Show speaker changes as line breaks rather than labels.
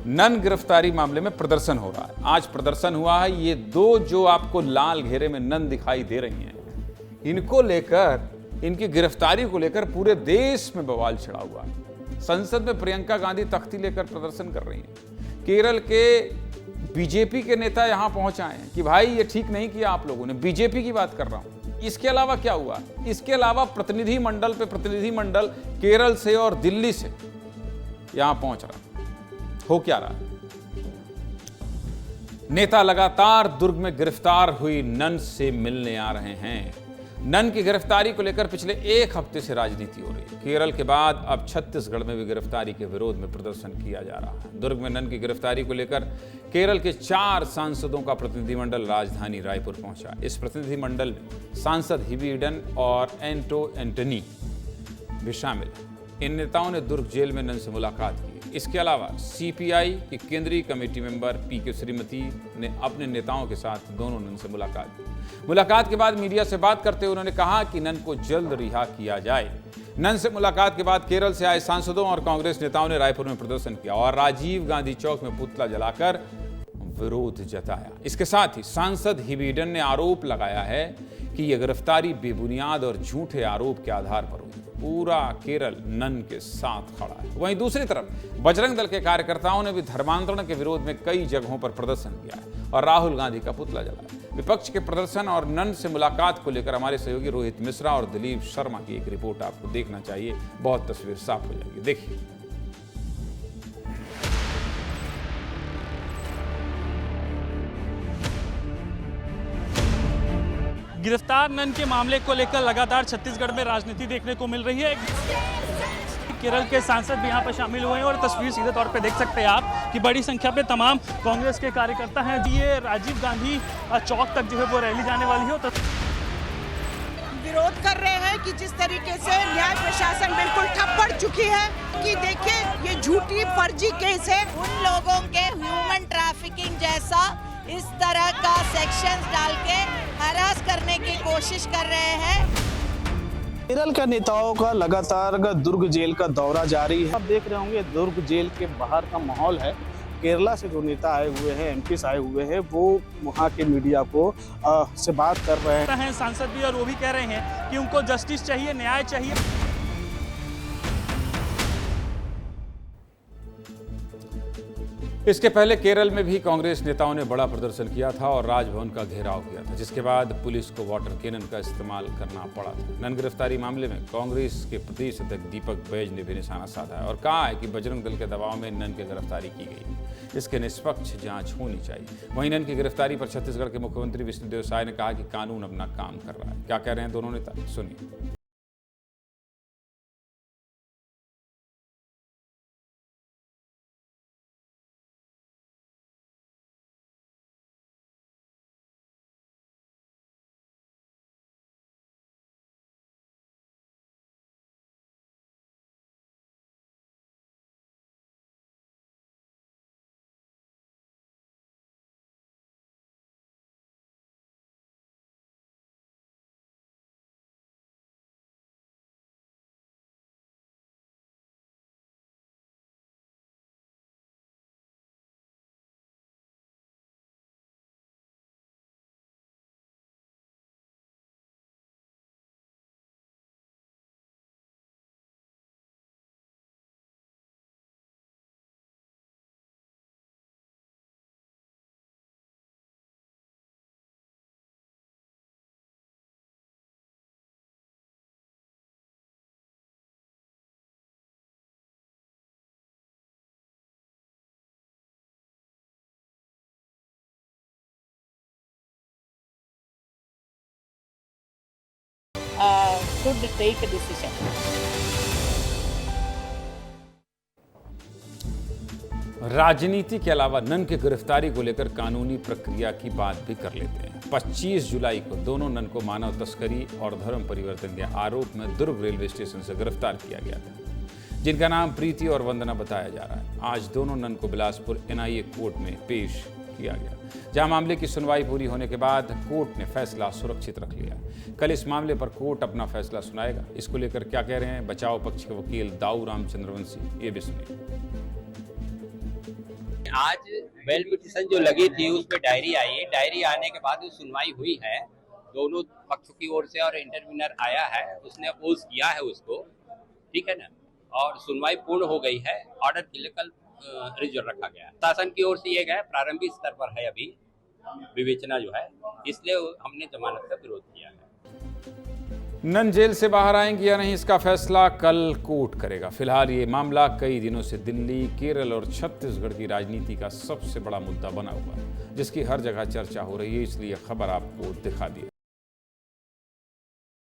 None गिरफ्तारी मामले में प्रदर्शन हो रहा है। आज प्रदर्शन हुआ है। ये दो जो आपको लाल घेरे में नन दिखाई दे रही हैं, इनको लेकर, इनकी गिरफ्तारी को लेकर पूरे देश में बवाल छिड़ा हुआ है। संसद में प्रियंका गांधी तख्ती लेकर प्रदर्शन कर रही हैं। केरल के बीजेपी के नेता यहां पहुंच आए हैं कि भाई ये ठीक नहीं किया आप लोगों ने। बीजेपी की बात कर रहा हूं। इसके अलावा क्या हुआ? इसके अलावा प्रतिनिधि मंडल पे प्रतिनिधि मंडल केरल से और दिल्ली से यहां पहुंच रहा है। हो क्या रहा है? नेता लगातार दुर्ग में गिरफ्तार हुई नन से मिलने आ रहे हैं। नन की गिरफ्तारी को लेकर पिछले एक हफ्ते से राजनीति हो रही है। केरल के बाद अब छत्तीसगढ़ में भी गिरफ्तारी के विरोध में प्रदर्शन किया जा रहा है। दुर्ग में नन की गिरफ्तारी को लेकर केरल के 4 सांसदों का प्रतिनिधिमंडल राजधानी रायपुर पहुंचा। इस प्रतिनिधिमंडल में सांसद हिबी ईडन और एंटो एंटनी भी शामिल हैं। इन नेताओं ने दुर्ग जेल में नन से मुलाकात की। इसके अलावा सीपीआई की केंद्रीय कमेटी मेंबर पीके श्रीमती ने अपने नेताओं के साथ दोनों नन से मुलाकात की। मुलाकात के बाद मीडिया से बात करते हुए उन्होंने कहा कि नन को जल्द रिहा किया जाए। नन से मुलाकात के बाद केरल से आए सांसदों और कांग्रेस नेताओं ने रायपुर में प्रदर्शन किया और राजीव गांधी चौक में पुतला जलाकर विरोध जताया। इसके साथ ही सांसद हिबी ईडन ने आरोप लगाया है कि यह गिरफ्तारी बेबुनियाद और झूठे आरोप के आधार पर हुई। पूरा केरल नन के साथ खड़ा है। वहीं दूसरी तरफ बजरंग दल के कार्यकर्ताओं ने भी धर्मांतरण के विरोध में कई जगहों पर प्रदर्शन किया है और राहुल गांधी का पुतला जलाया। विपक्ष के प्रदर्शन और नन से मुलाकात को लेकर हमारे सहयोगी रोहित मिश्रा और दिलीप शर्मा की एक रिपोर्ट आपको देखना चाहिए। बहुत तस्वीर साफ हो जाएगी, देखिए।
गिरफ्तार नन के मामले को लेकर लगातार छत्तीसगढ़ में राजनीति देखने को मिल रही है। केरल के सांसद भी यहाँ पर शामिल हुए हैं और तस्वीर सीधे तौर पे देख सकते हैं आप कि बड़ी संख्या पे तमाम कांग्रेस के कार्यकर्ता हैं। ये राजीव गांधी चौक तक जो है वो रैली जाने वाली है।
विरोध कर रहे हैं कि जिस तरीके से न्याय प्रशासन बिल्कुल ठप पड़ चुकी है कि देखिए ये झूठी फर्जी केस है।
उन लोगों के ह्यूमन ट्रैफिकिंग जैसा इस तरह का सेक्शंस डाल के हरास करने की कोशिश कर रहे हैं।
केरल के नेताओं का लगातार दुर्ग जेल का दौरा जारी है। आप देख रहे होंगे दुर्ग जेल के बाहर का माहौल है। केरला से जो नेता आए हुए हैं, एमपी आए हुए हैं, वो वहाँ के मीडिया को से बात कर रहे हैं।
सांसद भी और वो भी कह रहे हैं कि उनको जस्टिस चाहिए, न्याय चाहिए।
इसके पहले केरल में भी कांग्रेस नेताओं ने बड़ा प्रदर्शन किया था और राजभवन का घेराव किया था, जिसके बाद पुलिस को वाटर कैनन का इस्तेमाल करना पड़ा था। नन गिरफ्तारी मामले में कांग्रेस के प्रदेश अध्यक्ष दीपक बैज ने भी निशाना साधा है और कहा है कि बजरंग दल के दबाव में नन की गिरफ्तारी की गई है। इसके निष्पक्ष जांच होनी चाहिए। वहीं नन की गिरफ्तारी पर छत्तीसगढ़ के मुख्यमंत्री विष्णुदेव साय ने कहा कि कानून अपना काम कर रहा है। क्या कह रहे हैं दोनों नेता, सुनिए।
Should take a decision.
राजनीति के अलावा नन की गिरफ्तारी को लेकर कानूनी प्रक्रिया की बात भी कर लेते हैं। 25 जुलाई को दोनों नन को मानव तस्करी और धर्म परिवर्तन के आरोप में दुर्ग रेलवे स्टेशन से गिरफ्तार किया गया था, जिनका नाम प्रीति और वंदना बताया जा रहा है। आज दोनों नन को बिलासपुर एनआईए कोर्ट में पेश किया गया, जहां मामले की सुनवाई पूरी होने के बाद कोर्ट ने फैसला सुरक्षित रख लिया। कल इस मामले पर कोर्ट अपना फैसला सुनाएगा। इसको लेकर क्या कह रहे हैं बचाव पक्ष के वकील दाऊ रामचंद्र वंशी, ये भी सुनिए।
आज बेल पिटीशन जो लगी थी उस पर डायरी आई है। डायरी आने के बाद सुनवाई हुई है, दोनों पक्षों की ओर से, और इंटरव्यूनर आया है, उसने अपोज किया है उसको, ठीक है ना, और सुनवाई पूर्ण हो गई है। ऑर्डर के लिए कल रिजर्व रखा गया है। शासन की ओर से ये गया, प्रारंभिक स्तर पर है अभी विवेचना जो है, इसलिए हमने जमानत का विरोध किया है।
नन जेल से बाहर आएंगे या नहीं, इसका फैसला कल कोर्ट करेगा। फिलहाल ये मामला कई दिनों से दिल्ली, केरल और छत्तीसगढ़ की राजनीति का सबसे बड़ा मुद्दा बना हुआ है, जिसकी हर जगह चर्चा हो रही है, इसलिए खबर आपको दिखा दी।